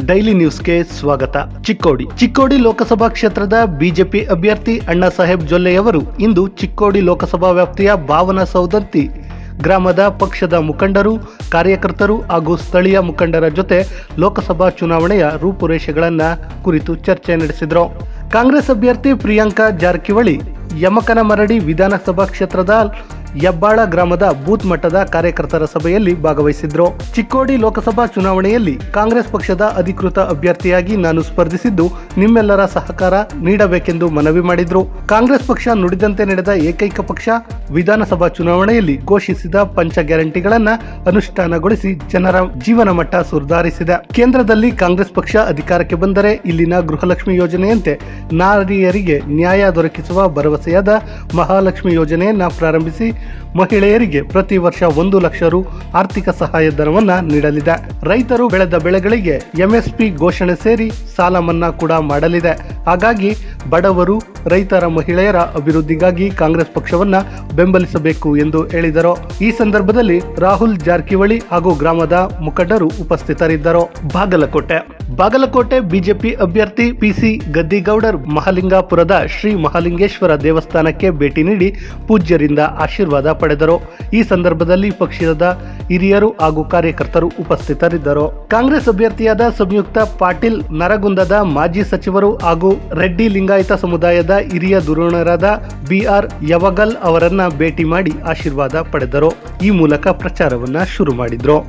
Daily ನ್ಯೂಸ್ಗೆ ಸ್ವಾಗತ. ಚಿಕ್ಕೋಡಿ ಲೋಕಸಭಾ ಕ್ಷೇತ್ರದ ಬಿಜೆಪಿ ಅಭ್ಯರ್ಥಿ ಅಣ್ಣಾ ಸಾಹೇಬ್ ಜೊಲ್ಲೆಯವರು ಇಂದು ಚಿಕ್ಕೋಡಿ ಲೋಕಸಭಾ ವ್ಯಾಪ್ತಿಯ ಭಾವನಸೌದಂತಿ ಗ್ರಾಮದ ಪಕ್ಷದ ಮುಖಂಡರು, ಕಾರ್ಯಕರ್ತರು ಹಾಗೂ ಸ್ಥಳೀಯ ಮುಖಂಡರ ಜೊತೆ ಲೋಕಸಭಾ ಚುನಾವಣೆಯ ರೂಪುರೇಷೆಗಳನ್ನು ಕುರಿತು ಚರ್ಚೆ ನಡೆಸಿದರು. ಕಾಂಗ್ರೆಸ್ ಅಭ್ಯರ್ಥಿ ಪ್ರಿಯಾಂಕಾ ಜಾರಕಿಹೊಳಿ ಯಮಕನಮರಡಿ ವಿಧಾನಸಭಾ ಕ್ಷೇತ್ರದ ಹೆಬ್ಬಾಳ ಗ್ರಾಮದ ಬೂತ್ ಮಟ್ಟದ ಕಾರ್ಯಕರ್ತರ ಸಭೆಯಲ್ಲಿ ಭಾಗವಹಿಸಿದ್ರು. ಚಿಕ್ಕೋಡಿ ಲೋಕಸಭಾ ಚುನಾವಣೆಯಲ್ಲಿ ಕಾಂಗ್ರೆಸ್ ಪಕ್ಷದ ಅಧಿಕೃತ ಅಭ್ಯರ್ಥಿಯಾಗಿ ನಾನು ಸ್ಪರ್ಧಿಸಿದ್ದು ನಿಮ್ಮೆಲ್ಲರ ಸಹಕಾರ ನೀಡಬೇಕೆಂದು ಮನವಿ ಮಾಡಿದ್ರು. ಕಾಂಗ್ರೆಸ್ ಪಕ್ಷ ನುಡಿದಂತೆ ನಡೆದ ಏಕೈಕ ಪಕ್ಷ. ವಿಧಾನಸಭಾ ಚುನಾವಣೆಯಲ್ಲಿ ಘೋಷಿಸಿದ ಪಂಚ ಗ್ಯಾರಂಟಿಗಳನ್ನು ಅನುಷ್ಠಾನಗೊಳಿಸಿ ಜನರ ಜೀವನ ಮಟ್ಟ ಸುಧಾರಿಸಿದೆ. ಕೇಂದ್ರದಲ್ಲಿ ಕಾಂಗ್ರೆಸ್ ಪಕ್ಷ ಅಧಿಕಾರಕ್ಕೆ ಬಂದರೆ ಇಲ್ಲಿನ ಗೃಹಲಕ್ಷ್ಮಿ ಯೋಜನೆಯಂತೆ ನಾರಿಯರಿಗೆ ನ್ಯಾಯ ದೊರಕಿಸುವ ಭರವಸೆಯಾದ ಮಹಾಲಕ್ಷ್ಮಿ ಯೋಜನೆಯನ್ನ ಪ್ರಾರಂಭಿಸಿ ಮಹಿಳೆಯರಿಗೆ ಪ್ರತಿ ವರ್ಷ 1 ಲಕ್ಷ ರು ಆರ್ಥಿಕ ಸಹಾಯಧನವನ್ನ ನೀಡಲಿದೆ. ರೈತರು ಬೆಳೆದ ಬೆಳೆಗಳಿಗೆ ಎಂಎಸ್ಪಿ ಘೋಷಣೆ ಸೇರಿ ಸಾಲ ಮನ್ನಾ ಕೂಡ ಮಾಡಲಿದೆ. ಹಾಗಾಗಿ ಬಡವರು, ರೈತರ, ಮಹಿಳೆಯರ ಅಭಿವೃದ್ಧಿಗಾಗಿ ಕಾಂಗ್ರೆಸ್ ಪಕ್ಷವನ್ನ ಬೆಂಬಲಿಸಬೇಕು ಎಂದು ಹೇಳಿದರು. ಈ ಸಂದರ್ಭದಲ್ಲಿ ರಾಹುಲ್ ಜಾರಕಿಹೊಳಿ ಹಾಗೂ ಗ್ರಾಮದ ಮುಖಂಡರು ಉಪಸ್ಥಿತರಿದ್ದರು. ಬಾಗಲಕೋಟೆ ಬಿಜೆಪಿ ಅಭ್ಯರ್ಥಿ ಪಿಸಿ ಗದ್ದಿಗೌಡರ್ ಮಹಾಲಿಂಗಾಪುರದ ಶ್ರೀ ಮಹಾಲಿಂಗೇಶ್ವರ ದೇವಸ್ಥಾನಕ್ಕೆ ಭೇಟಿ ನೀಡಿ ಪೂಜ್ಯರಿಂದ ಆಶೀರ್ವಾದ ಪಡೆದರು. ಈ ಸಂದರ್ಭದಲ್ಲಿ ಪಕ್ಷದ ಹಿರಿಯರು ಹಾಗೂ ಕಾರ್ಯಕರ್ತರು ಉಪಸ್ಥಿತರಿದ್ದರು. ಕಾಂಗ್ರೆಸ್ ಅಭ್ಯರ್ಥಿಯಾದ ಸಂಯುಕ್ತ ಪಾಟೀಲ್ ನರಗುಂದದ ಮಾಜಿ ಸಚಿವರು ಹಾಗೂ ರೆಡ್ಡಿ ಲಿಂಗಾಯತ ಸಮುದಾಯದ ಹಿರಿಯ ಧುರೀಣರಾದ ಬಿಆರ್ ಯವಗಲ್ ಅವರನ್ನ ಭೇಟಿ ಮಾಡಿ ಆಶೀರ್ವಾದ ಪಡೆದರು. ಈ ಮೂಲಕ ಪ್ರಚಾರವನ್ನ ಶುರು ಮಾಡಿದ್ರು.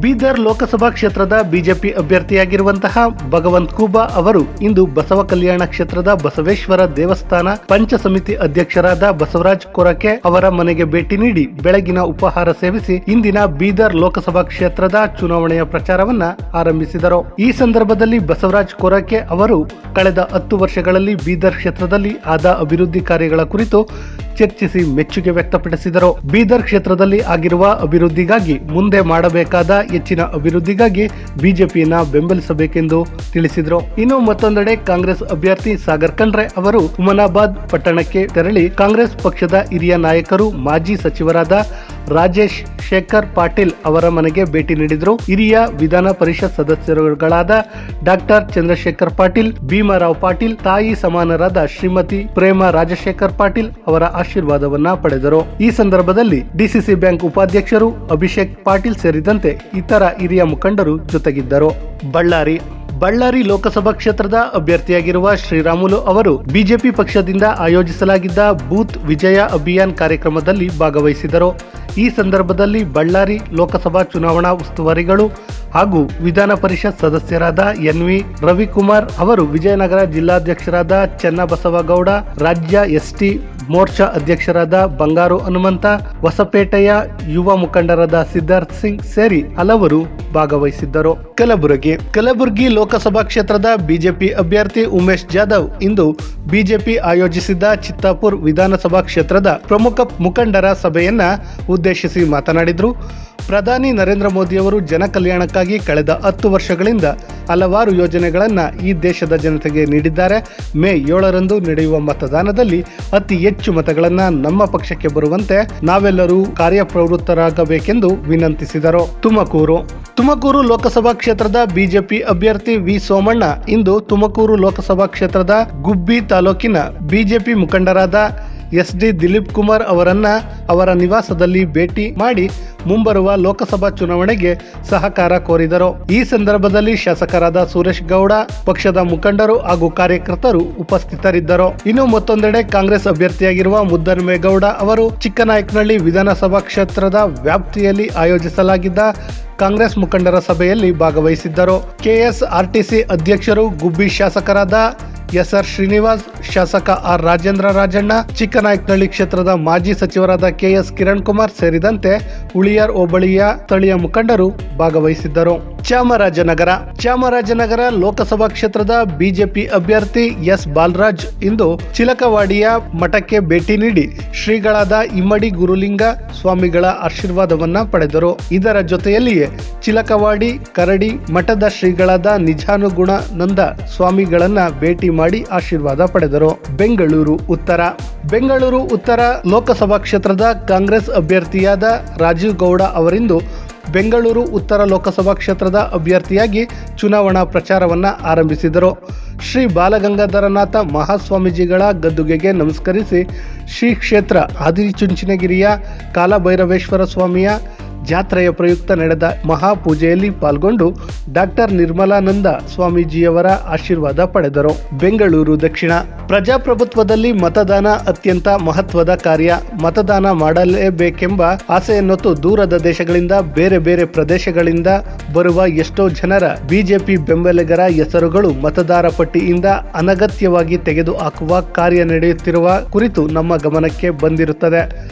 ಬೀದರ್ ಲೋಕಸಭಾ ಕ್ಷೇತ್ರದ ಬಿಜೆಪಿ ಅಭ್ಯರ್ಥಿಯಾಗಿರುವಂತಹ ಭಗವಂತ್ ಖೂಬಾ ಅವರು ಇಂದು ಬಸವ ಕಲ್ಯಾಣ ಕ್ಷೇತ್ರದ ಬಸವೇಶ್ವರ ದೇವಸ್ಥಾನ ಪಂಚ ಸಮಿತಿ ಅಧ್ಯಕ್ಷರಾದ ಬಸವರಾಜ್ ಕೊರಕೆ ಅವರ ಮನೆಗೆ ಭೇಟಿ ನೀಡಿ ಬೆಳಗಿನ ಉಪಹಾರ ಸೇವಿಸಿ ಇಂದಿನ ಬೀದರ್ ಲೋಕಸಭಾ ಕ್ಷೇತ್ರದ ಚುನಾವಣೆಯ ಪ್ರಚಾರವನ್ನ ಆರಂಭಿಸಿದರು. ಈ ಸಂದರ್ಭದಲ್ಲಿ ಬಸವರಾಜ್ ಕೊರಕೆ ಅವರು ಕಳೆದ 10 ವರ್ಷಗಳಲ್ಲಿ ಬೀದರ್ ಕ್ಷೇತ್ರದಲ್ಲಿ ಆದ ಅಭಿವೃದ್ಧಿ ಕಾರ್ಯಗಳ ಕುರಿತು ಚರ್ಚಿಸಿ ಮೆಚ್ಚುಗೆ ವ್ಯಕ್ತಪಡಿಸಿದರು. ಬೀದರ್ ಕ್ಷೇತ್ರದಲ್ಲಿ ಆಗಿರುವ ಅಭಿವೃದ್ಧಿಗಾಗಿ ಮುಂದೆ ಮಾಡಬೇಕಾದ ಹೆಚ್ಚಿನ ಅಭಿವೃದ್ಧಿಗಾಗಿ ಬಿಜೆಪಿಯನ್ನ ಬೆಂಬಲಿಸಬೇಕೆಂದು ತಿಳಿಸಿದರು. ಇನ್ನು ಮತ್ತೊಂದೆಡೆ ಕಾಂಗ್ರೆಸ್ ಅಭ್ಯರ್ಥಿ ಸಾಗರ್ ಖಂಡ್ರೆ ಅವರು ಹುಮನಾಬಾದ್ ಪಟ್ಟಣಕ್ಕೆ ತೆರಳಿ ಕಾಂಗ್ರೆಸ್ ಪಕ್ಷದ ಹಿರಿಯ ನಾಯಕರು, ಮಾಜಿ ಸಚಿವರಾದ ರಾಜೇಶ್ ಶೇಖರ್ ಪಾಟೀಲ್ ಅವರ ಮನೆಗೆ ಭೇಟಿ ನೀಡಿದರು. ಹಿರಿಯ ವಿಧಾನ ಪರಿಷತ್ ಸದಸ್ಯರುಗಳಾದ ಡಾಕ್ಟರ್ ಚಂದ್ರಶೇಖರ್ ಪಾಟೀಲ್, ಭೀಮರಾವ್ ಪಾಟೀಲ್, ತಾಯಿ ಸಮಾನರಾದ ಶ್ರೀಮತಿ ಪ್ರೇಮ ರಾಜಶೇಖರ್ ಪಾಟೀಲ್ ಅವರ ಆಶೀರ್ವಾದವನ್ನ ಪಡೆದರು. ಈ ಸಂದರ್ಭದಲ್ಲಿ ಡಿಸಿಸಿ ಬ್ಯಾಂಕ್ ಉಪಾಧ್ಯಕ್ಷರು ಅಭಿಷೇಕ್ ಪಾಟೀಲ್ ಸೇರಿದಂತೆ ಇತರ ಹಿರಿಯ ಮುಖಂಡರು ಜೊತೆಗಿದ್ದರು. ಬಳ್ಳಾರಿ ಲೋಕಸಭಾ ಕ್ಷೇತ್ರದ ಅಭ್ಯರ್ಥಿಯಾಗಿರುವ ಶ್ರೀರಾಮುಲು ಅವರು ಬಿಜೆಪಿ ಪಕ್ಷದಿಂದ ಆಯೋಜಿಸಲಾಗಿದ್ದ ಬೂತ್ ವಿಜಯ ಅಭಿಯಾನ್ ಕಾರ್ಯಕ್ರಮದಲ್ಲಿ ಭಾಗವಹಿಸಿದರು. ಈ ಸಂದರ್ಭದಲ್ಲಿ ಬಳ್ಳಾರಿ ಲೋಕಸಭಾ ಚುನಾವಣಾ ಉಸ್ತುವಾರಿಗಳು ಹಾಗೂ ವಿಧಾನ ಪರಿಷತ್ ಸದಸ್ಯರಾದ ಎನ್ವಿ ರವಿಕುಮಾರ್ ಅವರು, ವಿಜಯನಗರ ಜಿಲ್ಲಾಧ್ಯಕ್ಷರಾದ ಚೆನ್ನಬಸವಗೌಡ, ರಾಜ್ಯ ಎಸ್ಟಿ ಮೋರ್ಚಾ ಅಧ್ಯಕ್ಷರಾದ ಬಂಗಾರು ಹನುಮಂತ, ಹೊಸಪೇಟೆಯ ಯುವ ಮುಖಂಡರಾದ ಸಿದ್ಧಾರ್ಥ್ ಸಿಂಗ್ ಸೇರಿ ಹಲವರು ಭಾಗವಹಿಸಿದ್ದರು. ಕಲಬುರಗಿ ಲೋಕಸಭಾ ಕ್ಷೇತ್ರದ ಬಿಜೆಪಿ ಅಭ್ಯರ್ಥಿ ಉಮೇಶ್ ಜಾಧವ್ ಇಂದು ಬಿಜೆಪಿ ಆಯೋಜಿಸಿದ್ದ ಚಿತ್ತಾಪುರ್ ವಿಧಾನಸಭಾ ಕ್ಷೇತ್ರದ ಪ್ರಮುಖ ಮುಖಂಡರ ಸಭೆಯನ್ನ ಉದ್ದೇಶಿಸಿ ಮಾತನಾಡಿದರು. ಪ್ರಧಾನಿ ನರೇಂದ್ರ ಮೋದಿಯವರು ಜನ ಕಲ್ಯಾಣಕ್ಕಾಗಿ ಕಳೆದ 10 ವರ್ಷಗಳಿಂದ ಹಲವಾರು ಯೋಜನೆಗಳನ್ನು ಈ ದೇಶದ ಜನತೆಗೆ ನೀಡಿದ್ದಾರೆ. ಮೇ 7ರಂದು ನಡೆಯುವ ಮತದಾನದಲ್ಲಿ ಅತಿ ಹೆಚ್ಚು ಮತಗಳನ್ನು ನಮ್ಮ ಪಕ್ಷಕ್ಕೆ ಬರುವಂತೆ ನಾವೆಲ್ಲರೂ ಕಾರ್ಯಪ್ರವೃತ್ತರಾಗಬೇಕೆಂದು ವಿನಂತಿಸಿದರು. ತುಮಕೂರು ಲೋಕಸಭಾ ಕ್ಷೇತ್ರದ ಬಿಜೆಪಿ ಅಭ್ಯರ್ಥಿ ವಿ ಸೋಮಣ್ಣ ಇಂದು ತುಮಕೂರು ಲೋಕಸಭಾ ಕ್ಷೇತ್ರದ ಗುಬ್ಬಿ ತಾಲೂಕಿನ ಬಿಜೆಪಿ ಮುಖಂಡರಾದ ಎಸ್ಡಿ ದಿಲೀಪ್ ಕುಮಾರ್ ಅವರನ್ನ ಅವರ ನಿವಾಸದಲ್ಲಿ ಭೇಟಿ ಮಾಡಿ ಮುಂಬರುವ ಲೋಕಸಭಾ ಚುನಾವಣೆಗೆ ಸಹಕಾರ ಕೋರಿದರು. ಈ ಸಂದರ್ಭದಲ್ಲಿ ಶಾಸಕರಾದ ಸುರೇಶ್ ಗೌಡ, ಪಕ್ಷದ ಮುಖಂಡರು ಹಾಗೂ ಕಾರ್ಯಕರ್ತರು ಉಪಸ್ಥಿತರಿದ್ದರು. ಇನ್ನು ಮತ್ತೊಂದೆಡೆ ಕಾಂಗ್ರೆಸ್ ಅಭ್ಯರ್ಥಿಯಾಗಿರುವ ಮುದ್ದನ್ಮೇಗೌಡ ಅವರು ಚಿಕ್ಕನಾಯಕನಹಳ್ಳಿ ವಿಧಾನಸಭಾ ಕ್ಷೇತ್ರದ ವ್ಯಾಪ್ತಿಯಲ್ಲಿ ಆಯೋಜಿಸಲಾಗಿದ್ದ ಕಾಂಗ್ರೆಸ್ ಮುಖಂಡರ ಸಭೆಯಲ್ಲಿ ಭಾಗವಹಿಸಿದ್ದರು. ಕೆಎಸ್ಆರ್ಟಿಸಿ ಅಧ್ಯಕ್ಷರು, ಗುಬ್ಬಿ ಶಾಸಕರಾದ ಎಸ್ಆರ್ ಶ್ರೀನಿವಾಸ್, ಶಾಸಕ ಆರ್ ರಾಜೇಂದ್ರ ರಾಜಣ್ಣ, ಚಿಕ್ಕನಾಯಕನಹಳ್ಳಿ ಕ್ಷೇತ್ರದ ಮಾಜಿ ಸಚಿವರಾದ ಕೆಎಸ್ ಕಿರಣ್ ಕುಮಾರ್ ಸೇರಿದಂತೆ ಉಳಿಯಾರ್ ಹೋಬಳಿಯ ಸ್ಥಳೀಯ ಮುಖಂಡರು ಭಾಗವಹಿಸಿದ್ದರು. ಚಾಮರಾಜನಗರ ಲೋಕಸಭಾ ಕ್ಷೇತ್ರದ ಬಿಜೆಪಿ ಅಭ್ಯರ್ಥಿ ಎಸ್ ಬಾಲರಾಜ್ ಇಂದು ಚಿಲಕವಾಡಿಯ ಮಠಕ್ಕೆ ಭೇಟಿ ನೀಡಿ ಶ್ರೀಗಳಾದ ಇಮ್ಮಡಿ ಗುರುಲಿಂಗ ಸ್ವಾಮಿಗಳ ಆಶೀರ್ವಾದವನ್ನ ಪಡೆದರು. ಇದರ ಜೊತೆಯಲ್ಲಿಯೇ ಚಿಲಕವಾಡಿ ಕರಡಿ ಮಠದ ಶ್ರೀಗಳಾದ ನಿಜಾನುಗುಣಾನಂದ ಸ್ವಾಮಿಗಳನ್ನ ಭೇಟಿ ಮಾಡಿ ಆಶೀರ್ವಾದ ಪಡೆದರು. ಬೆಂಗಳೂರು ಉತ್ತರ ಲೋಕಸಭಾ ಕ್ಷೇತ್ರದ ಕಾಂಗ್ರೆಸ್ ಅಭ್ಯರ್ಥಿಯಾದ ರಾಜೀವ್ ಗೌಡ ಅವರಿಂದು ಬೆಂಗಳೂರು ಉತ್ತರ ಲೋಕಸಭಾ ಕ್ಷೇತ್ರದ ಅಭ್ಯರ್ಥಿಯಾಗಿ ಚುನಾವಣಾ ಪ್ರಚಾರವನ್ನು ಆರಂಭಿಸಿದರು. ಶ್ರೀ ಬಾಲಗಂಗಾಧರನಾಥ ಮಹಾಸ್ವಾಮೀಜಿಗಳ ಗದ್ದುಗೆಗೆ ನಮಸ್ಕರಿಸಿ ಶ್ರೀ ಕ್ಷೇತ್ರ ಆದಿಚುಂಚನಗಿರಿಯ ಕಾಲಭೈರವೇಶ್ವರ ಸ್ವಾಮಿಯ ಜಾತ್ರೆಯ ಪ್ರಯುಕ್ತ ನಡೆದ ಮಹಾಪೂಜೆಯಲ್ಲಿ ಪಾಲ್ಗೊಂಡು ಡಾಕ್ಟರ್ ನಿರ್ಮಲಾನಂದ ಸ್ವಾಮೀಜಿಯವರ ಆಶೀರ್ವಾದ ಪಡೆದರು. ಬೆಂಗಳೂರು ದಕ್ಷಿಣ. ಪ್ರಜಾಪ್ರಭುತ್ವದಲ್ಲಿ ಮತದಾನ ಅತ್ಯಂತ ಮಹತ್ವದ ಕಾರ್ಯ. ಮತದಾನ ಮಾಡಲೇಬೇಕೆಂಬ ಆಸೆಯನ್ನೊತ್ತು ದೂರದ ದೇಶಗಳಿಂದ ಬೇರೆ ಬೇರೆ ಪ್ರದೇಶಗಳಿಂದ ಬರುವ ಎಷ್ಟೋ ಜನರ ಬಿಜೆಪಿ ಬೆಂಬಲಿಗರ ಹೆಸರುಗಳು ಮತದಾರ ಪಟ್ಟಿಯಿಂದ ಅನಗತ್ಯವಾಗಿ ತೆಗೆದುಹಾಕುವ ಕಾರ್ಯ ನಡೆಯುತ್ತಿರುವ ಕುರಿತು ನಮ್ಮ ಗಮನಕ್ಕೆ ಬಂದಿರುತ್ತದೆ.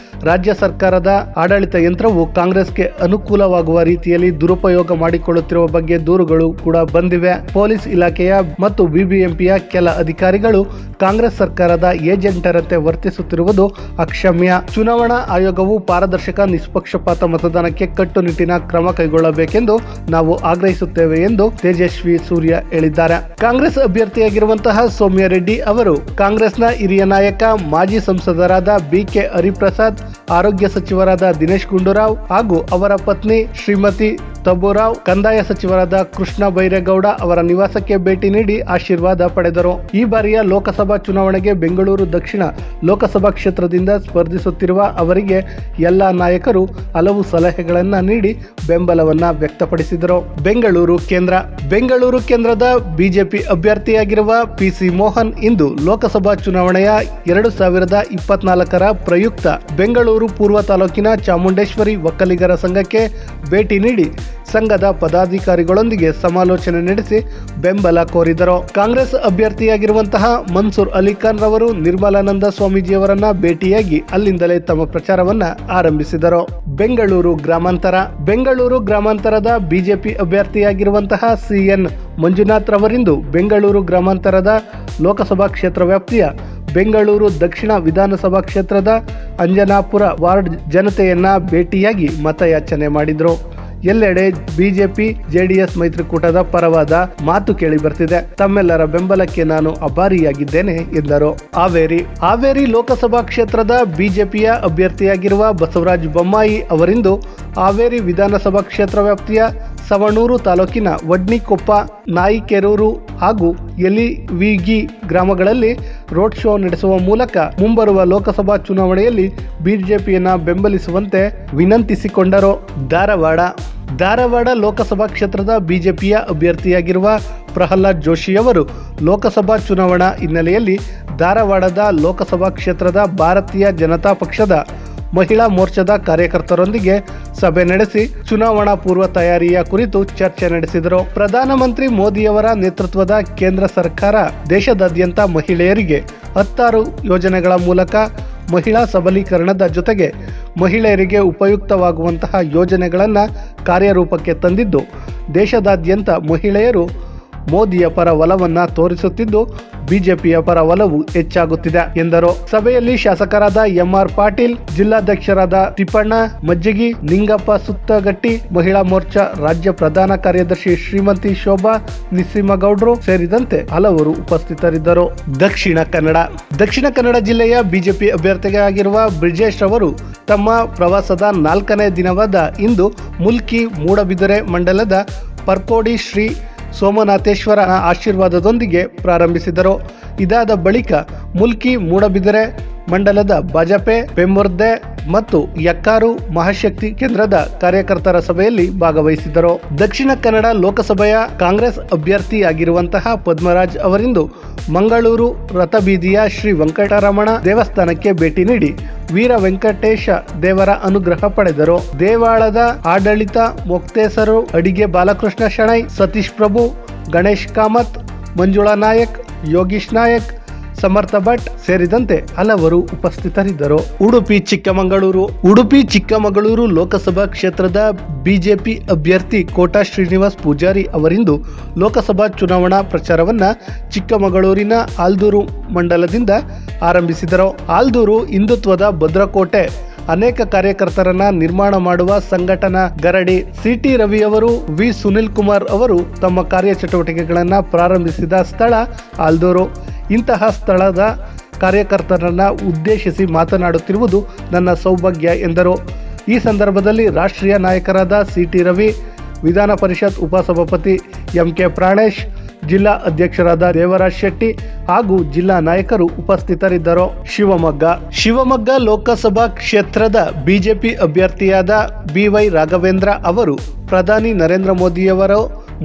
ರಾಜ್ಯ ಸರ್ಕಾರದ ಆಡಳಿತ ಯಂತ್ರವು ಕಾಂಗ್ರೆಸ್ಗೆ ಅನುಕೂಲವಾಗುವ ರೀತಿಯಲ್ಲಿ ದುರುಪಯೋಗ ಮಾಡಿಕೊಳ್ಳುತ್ತಿರುವ ಬಗ್ಗೆ ದೂರುಗಳು ಕೂಡ ಬಂದಿವೆ. ಪೊಲೀಸ್ ಇಲಾಖೆಯ ಮತ್ತು ಬಿಬಿಎಂಪಿಯ ಕೆಲ ಅಧಿಕಾರಿಗಳು ಕಾಂಗ್ರೆಸ್ ಸರ್ಕಾರದ ಏಜೆಂಟರಂತೆ ವರ್ತಿಸುತ್ತಿರುವುದು ಅಕ್ಷಮ್ಯ. ಚುನಾವಣಾ ಆಯೋಗವು ಪಾರದರ್ಶಕ ನಿಷ್ಪಕ್ಷಪಾತ ಮತದಾನಕ್ಕೆ ಕಟ್ಟುನಿಟ್ಟಿನ ಕ್ರಮ ಕೈಗೊಳ್ಳಬೇಕೆಂದು ನಾವು ಆಗ್ರಹಿಸುತ್ತೇವೆ ಎಂದು ತೇಜಸ್ವಿ ಸೂರ್ಯ ಹೇಳಿದ್ದಾರೆ. ಕಾಂಗ್ರೆಸ್ ಅಭ್ಯರ್ಥಿಯಾಗಿರುವಂತಹ ಸೌಮ್ಯ ರೆಡ್ಡಿ ಅವರು ಕಾಂಗ್ರೆಸ್ನ ಹಿರಿಯ ನಾಯಕ ಮಾಜಿ ಸಂಸದರಾದ ಬಿಕೆ ಹರಿಪ್ರಸಾದ್, ಆರೋಗ್ಯ ಸಚಿವರಾದ ದಿನೇಶ್ ಗುಂಡೂರಾವ್ ಹಾಗೂ ಅವರ ಪತ್ನಿ ಶ್ರೀಮತಿ ತಬುರಾವ್, ಕಂದಾಯ ಸಚಿವರಾದ ಕೃಷ್ಣ ಬೈರೇಗೌಡ ಅವರ ನಿವಾಸಕ್ಕೆ ಭೇಟಿ ನೀಡಿ ಆಶೀರ್ವಾದ ಪಡೆದರು. ಈ ಬಾರಿಯ ಲೋಕಸಭಾ ಚುನಾವಣೆಗೆ ಬೆಂಗಳೂರು ದಕ್ಷಿಣ ಲೋಕಸಭಾ ಕ್ಷೇತ್ರದಿಂದ ಸ್ಪರ್ಧಿಸುತ್ತಿರುವ ಅವರಿಗೆ ಎಲ್ಲಾ ನಾಯಕರು ಹಲವು ಸಲಹೆಗಳನ್ನು ನೀಡಿ ಬೆಂಬಲವನ್ನ ವ್ಯಕ್ತಪಡಿಸಿದರು. ಬೆಂಗಳೂರು ಕೇಂದ್ರ. ಬೆಂಗಳೂರು ಕೇಂದ್ರದ ಬಿಜೆಪಿ ಅಭ್ಯರ್ಥಿಯಾಗಿರುವ ಪಿಸಿ ಮೋಹನ್ ಇಂದು ಲೋಕಸಭಾ ಚುನಾವಣೆಯ 2024ರ ಪ್ರಯುಕ್ತ ಬೆಂಗಳೂರು ಪೂರ್ವ ತಾಲೂಕಿನ ಚಾಮುಂಡೇಶ್ವರಿ ಒಕ್ಕಲಿಗರ ಸಂಘಕ್ಕೆ ಭೇಟಿ ನೀಡಿ ಸಂಘದ ಪದಾಧಿಕಾರಿಗಳೊಂದಿಗೆ ಸಮಾಲೋಚನೆ ನಡೆಸಿ ಬೆಂಬಲ ಕೋರಿದರು. ಕಾಂಗ್ರೆಸ್ ಅಭ್ಯರ್ಥಿಯಾಗಿರುವಂತಹ ಮನ್ಸೂರ್ ಅಲಿ ಖಾನ್ ರವರು ನಿರ್ಮಲಾನಂದ ಸ್ವಾಮೀಜಿಯವರನ್ನ ಭೇಟಿಯಾಗಿ ಅಲ್ಲಿಂದಲೇ ತಮ್ಮ ಪ್ರಚಾರವನ್ನ ಆರಂಭಿಸಿದರು. ಬೆಂಗಳೂರು ಗ್ರಾಮಾಂತರ. ಬೆಂಗಳೂರು ಗ್ರಾಮಾಂತರದ ಬಿಜೆಪಿ ಅಭ್ಯರ್ಥಿಯಾಗಿರುವಂತಹ ಸಿಎನ್ ಮಂಜುನಾಥ್ ರವರಿಂದು ಬೆಂಗಳೂರು ಗ್ರಾಮಾಂತರದ ಲೋಕಸಭಾ ಕ್ಷೇತ್ರ ವ್ಯಾಪ್ತಿಯ ಬೆಂಗಳೂರು ದಕ್ಷಿಣ ವಿಧಾನಸಭಾ ಕ್ಷೇತ್ರದ ಅಂಜನಾಪುರ ವಾರ್ಡ್ ಜನತೆಯನ್ನ ಭೇಟಿಯಾಗಿ ಮತಯಾಚನೆ ಮಾಡಿದರು. ಎಲ್ಲೆಡೆ ಬಿಜೆಪಿ ಜೆಡಿಎಸ್ ಮೈತ್ರಿಕೂಟದ ಪರವಾದ ಮಾತು ಕೇಳಿ ಬರ್ತಿದೆ. ತಮ್ಮೆಲ್ಲರ ಬೆಂಬಲಕ್ಕೆ ನಾನು ಆಭಾರಿಯಾಗಿದ್ದೇನೆ ಎಂದರು. ಹಾವೇರಿ ಲೋಕಸಭಾ ಕ್ಷೇತ್ರದ ಬಿಜೆಪಿಯ ಅಭ್ಯರ್ಥಿಯಾಗಿರುವ ಬಸವರಾಜ ಬೊಮ್ಮಾಯಿ ಅವರಿಂದು ಹಾವೇರಿ ವಿಧಾನಸಭಾ ಕ್ಷೇತ್ರ ವ್ಯಾಪ್ತಿಯ ಸವಣೂರು ತಾಲೂಕಿನ ವಡ್ನಿಕೊಪ್ಪ, ನಾಯಿಕೆರೂರು ಹಾಗೂ ಯಲಿವಿಗಿ ಗ್ರಾಮಗಳಲ್ಲಿ ರೋಡ್ ಶೋ ನಡೆಸುವ ಮೂಲಕ ಮುಂಬರುವ ಲೋಕಸಭಾ ಚುನಾವಣೆಯಲ್ಲಿ ಬಿಜೆಪಿಯನ್ನ ಬೆಂಬಲಿಸುವಂತೆ ವಿನಂತಿಸಿಕೊಂಡರು. ಧಾರವಾಡ ಲೋಕಸಭಾ ಕ್ಷೇತ್ರದ ಬಿಜೆಪಿಯ ಅಭ್ಯರ್ಥಿಯಾಗಿರುವ ಪ್ರಹ್ಲಾದ್ ಜೋಶಿಯವರು ಲೋಕಸಭಾ ಚುನಾವಣಾ ಹಿನ್ನೆಲೆಯಲ್ಲಿ ಧಾರವಾಡದ ಲೋಕಸಭಾ ಕ್ಷೇತ್ರದ ಭಾರತೀಯ ಜನತಾ ಪಕ್ಷದ ಮಹಿಳಾ ಮೋರ್ಚಾದ ಕಾರ್ಯಕರ್ತರೊಂದಿಗೆ ಸಭೆ ನಡೆಸಿ ಚುನಾವಣಾ ಪೂರ್ವ ತಯಾರಿಯ ಕುರಿತು ಚರ್ಚೆ ನಡೆಸಿದರು. ಪ್ರಧಾನಮಂತ್ರಿ ಮೋದಿಯವರ ನೇತೃತ್ವದ ಕೇಂದ್ರ ಸರ್ಕಾರ ದೇಶದಾದ್ಯಂತ ಮಹಿಳೆಯರಿಗೆ 16 ಯೋಜನೆಗಳ ಮೂಲಕ ಮಹಿಳಾ ಸಬಲೀಕರಣದ ಜೊತೆಗೆ ಮಹಿಳೆಯರಿಗೆ ಉಪಯುಕ್ತವಾಗುವಂತಹ ಯೋಜನೆಗಳನ್ನು ಕಾರ್ಯರೂಪಕ್ಕೆ ತಂದಿದ್ದು, ದೇಶದಾದ್ಯಂತ ಮಹಿಳೆಯರು ಮೋದಿಯ ಪರ ಒಲವನ್ನ ತೋರಿಸುತ್ತಿದ್ದು ಬಿಜೆಪಿಯ ಪರ ಒಲವು ಹೆಚ್ಚಾಗುತ್ತಿದೆ ಎಂದರು. ಸಭೆಯಲ್ಲಿ ಶಾಸಕರಾದ ಎಂಆರ್ ಪಾಟೀಲ್, ಜಿಲ್ಲಾಧ್ಯಕ್ಷರಾದ ತಿಪ್ಪಣ್ಣ ಮಜ್ಜಿಗಿ, ನಿಂಗಪ್ಪ ಸುತ್ತಗಟ್ಟಿ, ಮಹಿಳಾ ಮೋರ್ಚಾ ರಾಜ್ಯ ಪ್ರಧಾನ ಕಾರ್ಯದರ್ಶಿ ಶ್ರೀಮತಿ ಶೋಭಾ ನಿಸ್ಸಿಮಗೌಡ್ರು ಸೇರಿದಂತೆ ಹಲವರು ಉಪಸ್ಥಿತರಿದ್ದರು. ದಕ್ಷಿಣ ಕನ್ನಡ ಜಿಲ್ಲೆಯ ಬಿಜೆಪಿ ಅಭ್ಯರ್ಥಿಯಾಗಿರುವ ಬ್ರಿಜೇಶ್ ಅವರು ತಮ್ಮ ಪ್ರವಾಸದ 4ನೇ ದಿನವಾದ ಇಂದು ಮುಲ್ಕಿ ಮೂಡಬಿದರೆ ಮಂಡಲದ ಪರ್ಕೋಡಿ ಶ್ರೀ ಸೋಮನಾಥೇಶ್ವರ ಆಶೀರ್ವಾದದೊಂದಿಗೆ ಪ್ರಾರಂಭಿಸಿದರು. ಇದಾದ ಬಳಿಕ ಮುಲ್ಕಿ ಮೂಡಬಿದರೆ ಮಂಡಲದ ಬಾಜಪೆ, ಬೆಂಬರ್ದೆ ಮತ್ತು ಯಕ್ಕಾರು ಮಹಾಶಕ್ತಿ ಕೇಂದ್ರದ ಕಾರ್ಯಕರ್ತರ ಸಭೆಯಲ್ಲಿ ಭಾಗವಹಿಸಿದರು. ದಕ್ಷಿಣ ಕನ್ನಡ ಲೋಕಸಭೆಯ ಕಾಂಗ್ರೆಸ್ ಅಭ್ಯರ್ಥಿಯಾಗಿರುವಂತಹ ಪದ್ಮರಾಜ್ ಅವರಿಂದು ಮಂಗಳೂರು ರಥಬೀದಿಯ ಶ್ರೀ ವೆಂಕಟರಮಣ ದೇವಸ್ಥಾನಕ್ಕೆ ಭೇಟಿ ನೀಡಿ ವೀರ ವೆಂಕಟೇಶ ದೇವರ ಅನುಗ್ರಹ ಪಡೆದರು. ದೇವಾಲಯದ ಆಡಳಿತ ಮೊಕ್ತೇಸರು ಅಡಿಗೆ ಬಾಲಕೃಷ್ಣ ಶೆಣೈ, ಸತೀಶ್ ಪ್ರಭು, ಗಣೇಶ್ ಕಾಮತ್, ಮಂಜುಳಾ ನಾಯಕ್, ಯೋಗೀಶ್ ನಾಯಕ್, ಸಮರ್ಥ ಭಟ್ ಸೇರಿದಂತೆ ಹಲವರು ಉಪಸ್ಥಿತರಿದ್ದರು. ಉಡುಪಿ ಚಿಕ್ಕಮಗಳೂರು ಲೋಕಸಭಾ ಕ್ಷೇತ್ರದ ಬಿಜೆಪಿ ಅಭ್ಯರ್ಥಿ ಕೋಟಾ ಶ್ರೀನಿವಾಸ್ ಪೂಜಾರಿ ಅವರಿಂದು ಲೋಕಸಭಾ ಚುನಾವಣಾ ಪ್ರಚಾರವನ್ನ ಚಿಕ್ಕಮಗಳೂರಿನ ಆಲ್ದೂರು ಮಂಡಲದಿಂದ ಆರಂಭಿಸಿದರು. ಆಲ್ದೂರು ಹಿಂದುತ್ವದ ಭದ್ರಕೋಟೆ. ಅನೇಕ ಕಾರ್ಯಕರ್ತರನ್ನ ನಿರ್ಮಾಣ ಮಾಡುವ ಸಂಘಟನಾ ಗರಡಿ. ಸಿಟಿ ರವಿಯವರು, ವಿ ಸುನಿಲ್ ಕುಮಾರ್ ಅವರು ತಮ್ಮ ಕಾರ್ಯಚಟುವಟಿಕೆಗಳನ್ನು ಪ್ರಾರಂಭಿಸಿದ ಸ್ಥಳ ಆಲ್ದೂರು. ಇಂತಹ ಸ್ಥಳದ ಕಾರ್ಯಕರ್ತರನ್ನ ಉದ್ದೇಶಿಸಿ ಮಾತನಾಡುತ್ತಿರುವುದು ನನ್ನ ಸೌಭಾಗ್ಯ ಎಂದರು. ಈ ಸಂದರ್ಭದಲ್ಲಿ ರಾಷ್ಟ್ರೀಯ ನಾಯಕರಾದ ಸಿಟಿ ರವಿ, ವಿಧಾನ ಪರಿಷತ್ ಉಪಸಭಾಪತಿ ಎಂಕೆ ಪ್ರಾಣೇಶ್, ಜಿಲ್ಲಾ ಅಧ್ಯಕ್ಷರಾದ ದೇವರಾಜ್ ಶೆಟ್ಟಿ ಹಾಗೂ ಜಿಲ್ಲಾ ನಾಯಕರು ಉಪಸ್ಥಿತರಿದ್ದರು. ಶಿವಮೊಗ್ಗ ಲೋಕಸಭಾ ಕ್ಷೇತ್ರದ ಬಿಜೆಪಿ ಅಭ್ಯರ್ಥಿಯಾದ BY ರಾಘವೇಂದ್ರ ಅವರು ಪ್ರಧಾನಿ ನರೇಂದ್ರ ಮೋದಿಯವರ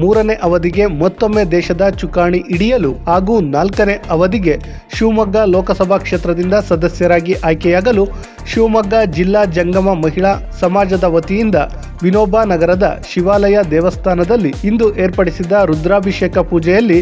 3ನೇ ಅವಧಿಗೆ ಮತ್ತೊಮ್ಮೆ ದೇಶದ ಚುಕ್ಕಾಣಿ ಹಿಡಿಯಲು ಹಾಗೂ 4ನೇ ಅವಧಿಗೆ ಶಿವಮೊಗ್ಗ ಲೋಕಸಭಾ ಕ್ಷೇತ್ರದಿಂದ ಸದಸ್ಯರಾಗಿ ಆಯ್ಕೆಯಾಗಲು ಶಿವಮೊಗ್ಗ ಜಿಲ್ಲಾ ಜಂಗಮ ಮಹಿಳಾ ಸಮಾಜದ ವತಿಯಿಂದ ವಿನೋಬ ನಗರದ ಶಿವಾಲಯ ದೇವಸ್ಥಾನದಲ್ಲಿ ಇಂದು ಏರ್ಪಡಿಸಿದ್ದ ರುದ್ರಾಭಿಷೇಕ ಪೂಜೆಯಲ್ಲಿ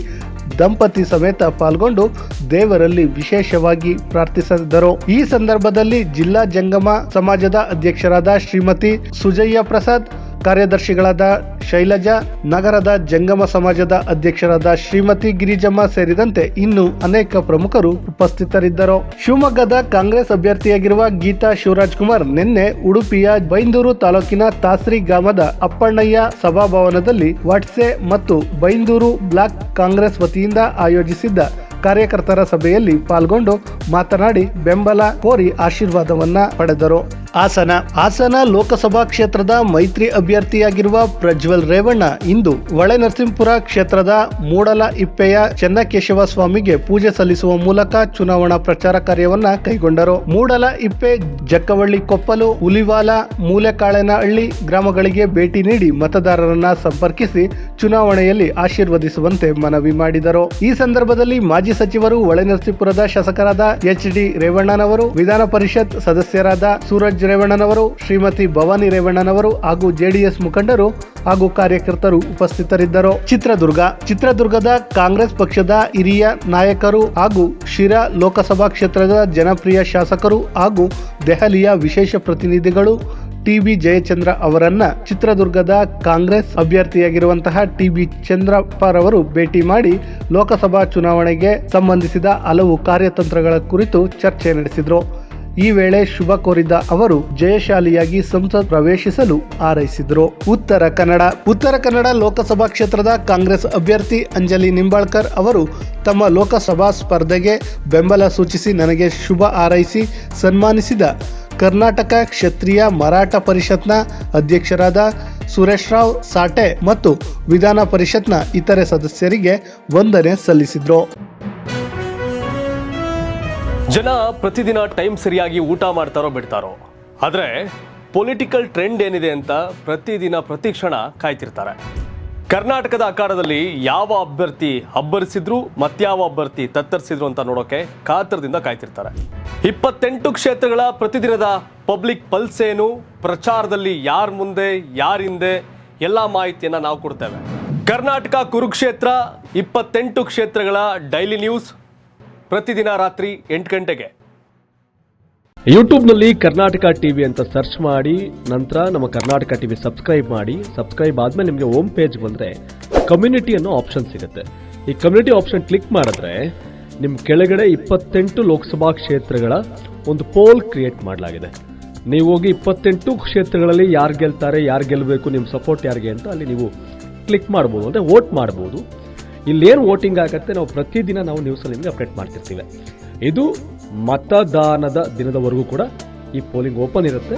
ದಂಪತಿ ಸಮೇತ ಪಾಲ್ಗೊಂಡು ದೇವರಲ್ಲಿ ವಿಶೇಷವಾಗಿ ಪ್ರಾರ್ಥಿಸಿದರು. ಈ ಸಂದರ್ಭದಲ್ಲಿ ಜಿಲ್ಲಾ ಜಂಗಮ ಸಮಾಜದ ಅಧ್ಯಕ್ಷರಾದ ಶ್ರೀಮತಿ ಸುಜಯ್ಯ ಪ್ರಸಾದ್, ಕಾರ್ಯದರ್ಶಿಗಳಾದ ಶೈಲಜಾ, ನಗರದ ಜಂಗಮ ಸಮಾಜದ ಅಧ್ಯಕ್ಷರಾದ ಶ್ರೀಮತಿ ಗಿರಿಜಮ್ಮ ಸೇರಿದಂತೆ ಇನ್ನು ಅನೇಕ ಪ್ರಮುಖರು ಉಪಸ್ಥಿತರಿದ್ದರು. ಶಿವಮೊಗ್ಗದ ಕಾಂಗ್ರೆಸ್ ಅಭ್ಯರ್ಥಿಯಾಗಿರುವ ಗೀತಾ ಶಿವರಾಜ್ ಕುಮಾರ್ ನಿನ್ನೆ ಉಡುಪಿಯ ಬೈಂದೂರು ತಾಲೂಕಿನ ತಾಸ್ರಿ ಗ್ರಾಮದ ಅಪ್ಪಣ್ಣಯ್ಯ ಸಭಾಭವನದಲ್ಲಿ ವಾಟ್ಸೆ ಮತ್ತು ಬೈಂದೂರು ಬ್ಲಾಕ್ ಕಾಂಗ್ರೆಸ್ ವತಿಯಿಂದ ಆಯೋಜಿಸಿದ್ದ ಕಾರ್ಯಕರ್ತರ ಸಭೆಯಲ್ಲಿ ಪಾಲ್ಗೊಂಡು ಮಾತನಾಡಿ ಬೆಂಬಲ ಕೋರಿ ಆಶೀರ್ವಾದವನ್ನ ಪಡೆದರು. ಹಾಸನ ಲೋಕಸಭಾ ಕ್ಷೇತ್ರದ ಮೈತ್ರಿ ಅಭ್ಯರ್ಥಿಯಾಗಿರುವ ಪ್ರಜ್ವಲ್ ರೇವಣ್ಣ ಇಂದು ಹೊಳೆನರಸೀಪುರ ಕ್ಷೇತ್ರದ ಮೂಡಲ ಇಪ್ಪೆಯ ಚೆನ್ನಕೇಶವ ಸ್ವಾಮಿಗೆ ಪೂಜೆ ಸಲ್ಲಿಸುವ ಮೂಲಕ ಚುನಾವಣಾ ಪ್ರಚಾರ ಕಾರ್ಯವನ್ನ ಕೈಗೊಂಡರು. ಮೂಡಲ ಇಪ್ಪೆ, ಜಕ್ಕವಳ್ಳಿ ಕೊಪ್ಪಲು, ಹುಲಿವಾಲ, ಮೂಲೆಕಾಳೇನಹಳ್ಳಿ ಗ್ರಾಮಗಳಿಗೆ ಭೇಟಿ ನೀಡಿ ಮತದಾರರನ್ನ ಸಂಪರ್ಕಿಸಿ ಚುನಾವಣೆಯಲ್ಲಿ ಆಶೀರ್ವದಿಸುವಂತೆ ಮನವಿ ಮಾಡಿದರು. ಈ ಸಂದರ್ಭದಲ್ಲಿ ಮಾಜಿ ಸಚಿವರು, ಹೊಳೆನರಸೀಪುರದ ಶಾಸಕರಾದ HD ರೇವಣ್ಣನವರು, ವಿಧಾನ ಪರಿಷತ್ ಸದಸ್ಯರಾದ ಸೂರಜ್ ರೇವಣ್ಣನವರು, ಶ್ರೀಮತಿ ಭವಾನಿ ರೇವಣ್ಣನವರು ಹಾಗೂ JDS ಮುಖಂಡರು ಹಾಗೂ ಕಾರ್ಯಕರ್ತರು ಉಪಸ್ಥಿತರಿದ್ದರು. ಚಿತ್ರದುರ್ಗದ ಕಾಂಗ್ರೆಸ್ ಪಕ್ಷದ ಹಿರಿಯ ನಾಯಕರು ಹಾಗೂ ಶಿರಾ ಲೋಕಸಭಾ ಕ್ಷೇತ್ರದ ಜನಪ್ರಿಯ ಶಾಸಕರು ಹಾಗೂ ದೆಹಲಿಯ ವಿಶೇಷ ಪ್ರತಿನಿಧಿಗಳು TB ಜಯಚಂದ್ರ ಅವರನ್ನ ಚಿತ್ರದುರ್ಗದ ಕಾಂಗ್ರೆಸ್ ಅಭ್ಯರ್ಥಿಯಾಗಿರುವಂತಹ TB ಚಂದ್ರಪ್ಪರವರು ಭೇಟಿ ಮಾಡಿ ಲೋಕಸಭಾ ಚುನಾವಣೆಗೆ ಸಂಬಂಧಿಸಿದ ಹಲವು ಕಾರ್ಯತಂತ್ರಗಳ ಕುರಿತು ಚರ್ಚೆ ನಡೆಸಿದರು. ಈ ವೇಳೆ ಶುಭ ಕೋರಿದ ಅವರು ಜಯಶಾಲಿಯಾಗಿ ಸಂಸತ್ ಪ್ರವೇಶಿಸಲು ಹಾರೈಸಿದರು. ಉತ್ತರ ಕನ್ನಡ ಲೋಕಸಭಾ ಕ್ಷೇತ್ರದ ಕಾಂಗ್ರೆಸ್ ಅಭ್ಯರ್ಥಿ ಅಂಜಲಿ ನಿಂಬಾಳ್ಕರ್ ಅವರು ತಮ್ಮ ಲೋಕಸಭಾ ಸ್ಪರ್ಧೆಗೆ ಬೆಂಬಲ ಸೂಚಿಸಿ ನನಗೆ ಶುಭ ಹಾರೈಸಿ ಸನ್ಮಾನಿಸಿದ ಕರ್ನಾಟಕ ಕ್ಷತ್ರಿಯ ಮರಾಠ ಪರಿಷತ್ನ ಅಧ್ಯಕ್ಷರಾದ ಸುರೇಶ್ ರಾವ್ ಸಾಟೆ ಮತ್ತು ವಿಧಾನ ಪರಿಷತ್ನ ಇತರೆ ಸದಸ್ಯರಿಗೆ ವಂದನೆ ಸಲ್ಲಿಸಿದರು. ಜನ ಪ್ರತಿದಿನ ಟೈಮ್ ಸರಿಯಾಗಿ ಊಟ ಮಾಡ್ತಾರೋ ಬಿಡ್ತಾರೋ, ಆದರೆ ಪೊಲಿಟಿಕಲ್ ಟ್ರೆಂಡ್ ಏನಿದೆ ಅಂತ ಪ್ರತಿದಿನ ಪ್ರತಿ ಕ್ಷಣ ಕಾಯ್ತಿರ್ತಾರೆ. ಕರ್ನಾಟಕದ ಅಖಾಡದಲ್ಲಿ ಯಾವ ಅಭ್ಯರ್ಥಿ ಅಬ್ಬರಿಸಿದ್ರು ಮತ್ಯಾವ ಅಭ್ಯರ್ಥಿ ತತ್ತರಿಸಿದ್ರು ಅಂತ ನೋಡೋಕೆ ಕಾತರದಿಂದ ಕಾಯ್ತಿರ್ತಾರೆ. 28 ಕ್ಷೇತ್ರಗಳ ಪ್ರತಿದಿನದ ಪಬ್ಲಿಕ್ ಪಲ್ಸ್ ಏನು, ಪ್ರಚಾರದಲ್ಲಿ ಯಾರ ಮುಂದೆ ಯಾರ ಹಿಂದೆ ಎಲ್ಲ ಮಾಹಿತಿಯನ್ನು ನಾವು ಕೊಡ್ತೇವೆ. ಕರ್ನಾಟಕ ಕುರುಕ್ಷೇತ್ರ 28 ಕ್ಷೇತ್ರಗಳ ಡೈಲಿ ನ್ಯೂಸ್ ಪ್ರತಿದಿನ ರಾತ್ರಿ 8 ಗಂಟೆಗೆ ಯೂಟ್ಯೂಬ್ನಲ್ಲಿ ಕರ್ನಾಟಕ ಟಿವಿ ಅಂತ ಸರ್ಚ್ ಮಾಡಿ, ನಂತರ ನಮ್ಮ ಕರ್ನಾಟಕ ಟಿವಿ ಸಬ್ಸ್ಕ್ರೈಬ್ ಮಾಡಿ. ಸಬ್ಸ್ಕ್ರೈಬ್ ಆದಮೇಲೆ ನಿಮಗೆ ಹೋಮ್ ಪೇಜ್ ಬಂದರೆ ಕಮ್ಯುನಿಟಿ ಅನ್ನೋ ಆಪ್ಷನ್ ಸಿಗುತ್ತೆ. ಈ ಕಮ್ಯುನಿಟಿ ಆಪ್ಷನ್ ಕ್ಲಿಕ್ ಮಾಡಿದ್ರೆ ನಿಮ್ಮ ಕೆಳಗಡೆ 28 ಲೋಕಸಭಾ ಕ್ಷೇತ್ರಗಳ ಒಂದು ಪೋಲ್ ಕ್ರಿಯೇಟ್ ಮಾಡಲಾಗಿದೆ. ನೀವು ಹೋಗಿ 28 ಕ್ಷೇತ್ರಗಳಲ್ಲಿ ಯಾರು ಗೆಲ್ತಾರೆ, ಯಾರು ಗೆಲ್ಲಬೇಕು, ನಿಮ್ಮ ಸಪೋರ್ಟ್ ಯಾರಿಗೆ ಅಂತ ಅಲ್ಲಿ ನೀವು ಕ್ಲಿಕ್ ಮಾಡ್ಬೋದು, ಅಂದರೆ ವೋಟ್ ಮಾಡ್ಬೋದು. ಇಲ್ಲೇನು ವೋಟಿಂಗ್ ಆಗುತ್ತೆ ನಾವು ಪ್ರತಿದಿನ ನಾವು ನ್ಯೂಸಲ್ಲಿ ನಿಮಗೆ ಅಪ್ಡೇಟ್ ಮಾಡ್ತಿರ್ತೀವಿ. ಇದು ಮತದಾನದ ದಿನದವರೆಗೂ ಕೂಡ ಈ ಪೋಲಿಂಗ್ ಓಪನ್ ಇರುತ್ತೆ.